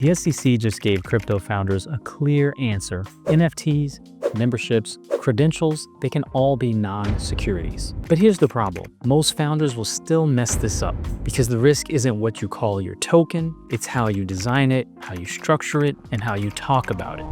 The SEC just gave crypto founders a clear answer. NFTs, memberships, credentials, they can all be non-securities. But here's the problem. Most founders will still mess this up because the risk isn't what you call your token, it's how you design it, how you structure it, and how you talk about it.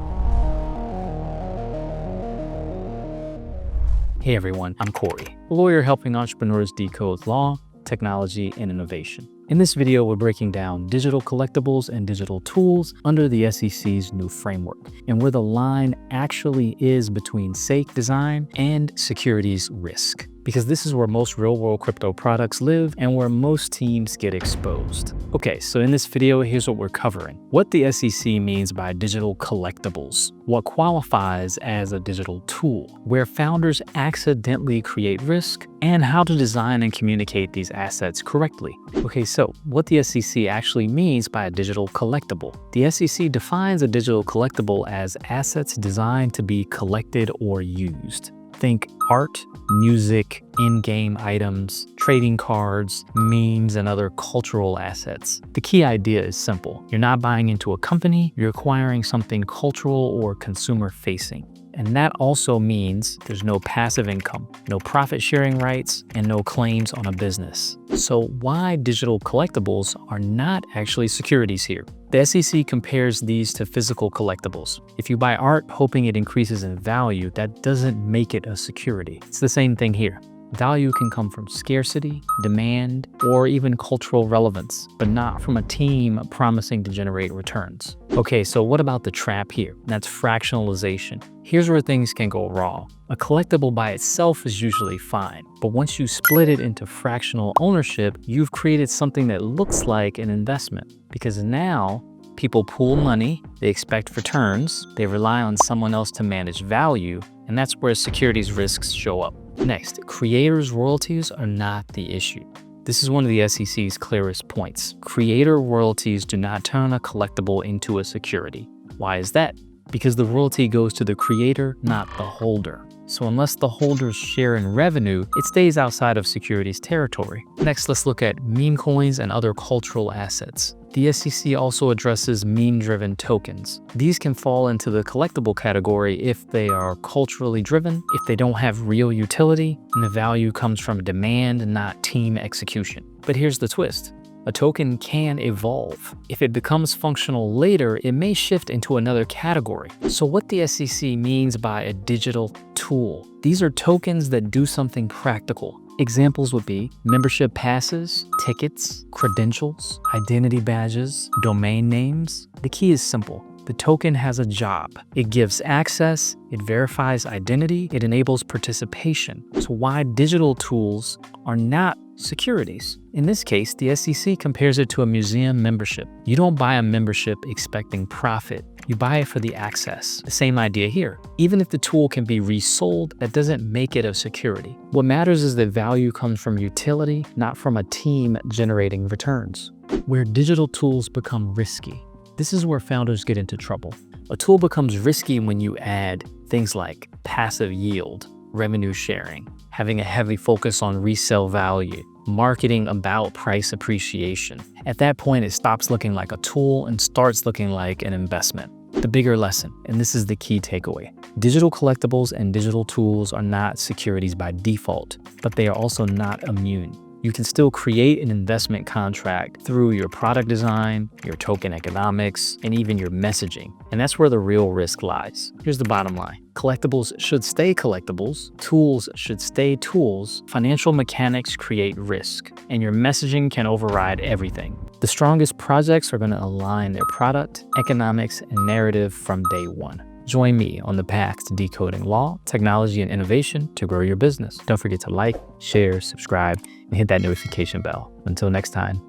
Hey everyone, I'm Corey, a lawyer helping entrepreneurs decode law, technology, and innovation. In this video, we're breaking down digital collectibles and digital tools under the SEC's new framework, and where the line actually is between safe design and securities risk. Because this is where most real-world crypto products live and where most teams get exposed. Okay, so in this video, here's what we're covering. What the SEC means by digital collectibles, what qualifies as a digital tool, where founders accidentally create risk, and how to design and communicate these assets correctly. Okay, so what the SEC actually means by a digital collectible. The SEC defines a digital collectible as assets designed to be collected or used. Think art, music, in-game items, trading cards, memes, and other cultural assets. The key idea is simple. You're not buying into a company, you're acquiring something cultural or consumer-facing. And that also means there's no passive income, no profit sharing rights, and no claims on a business. So why digital collectibles are not actually securities here? The SEC compares these to physical collectibles. If you buy art hoping it increases in value, that doesn't make it a security. It's the same thing here. Value can come from scarcity, demand, or even cultural relevance, but not from a team promising to generate returns. Okay, so what about the trap here? That's fractionalization. Here's where things can go wrong. A collectible by itself is usually fine, but once you split it into fractional ownership, you've created something that looks like an investment. Because now, people pool money, they expect returns, they rely on someone else to manage value, and that's where securities risks show up. Next, creators' royalties are not the issue. This is one of the SEC's clearest points. Creator royalties do not turn a collectible into a security. Why is that? Because the royalty goes to the creator, not the holder. So unless the holders share in revenue, it stays outside of securities territory. Next, let's look at meme coins and other cultural assets. The SEC also addresses meme-driven tokens. These can fall into the collectible category if they are culturally driven, if they don't have real utility, and the value comes from demand and not team execution. But here's the twist. A token can evolve. If it becomes functional later, it may shift into another category. So what the SEC means by a digital tool, these are tokens that do something practical. Examples would be membership passes, tickets, credentials, identity badges, domain names. The key is simple. The token has a job. It gives access, it verifies identity, it enables participation. So why digital tools are not securities? In this case, the SEC compares it to a museum membership. You don't buy a membership expecting profit. You buy it for the access. The same idea here. Even if the tool can be resold, that doesn't make it a security. What matters is that value comes from utility, not from a team generating returns. Where digital tools become risky. This is where founders get into trouble. A tool becomes risky when you add things like passive yield, revenue sharing, having a heavy focus on resale value, marketing about price appreciation. At that point, it stops looking like a tool and starts looking like an investment. The bigger lesson, and this is the key takeaway, digital collectibles and digital tools are not securities by default, but they are also not immune. You can still create an investment contract through your product design, your token economics, and even your messaging. And that's where the real risk lies. Here's the bottom line. Collectibles should stay collectibles, tools should stay tools, financial mechanics create risk, and your messaging can override everything. The strongest projects are going to align their product, economics, and narrative from day one. Join me on the path to decoding law, technology, and innovation to grow your business. Don't forget to like, share, subscribe, and hit that notification bell. Until next time,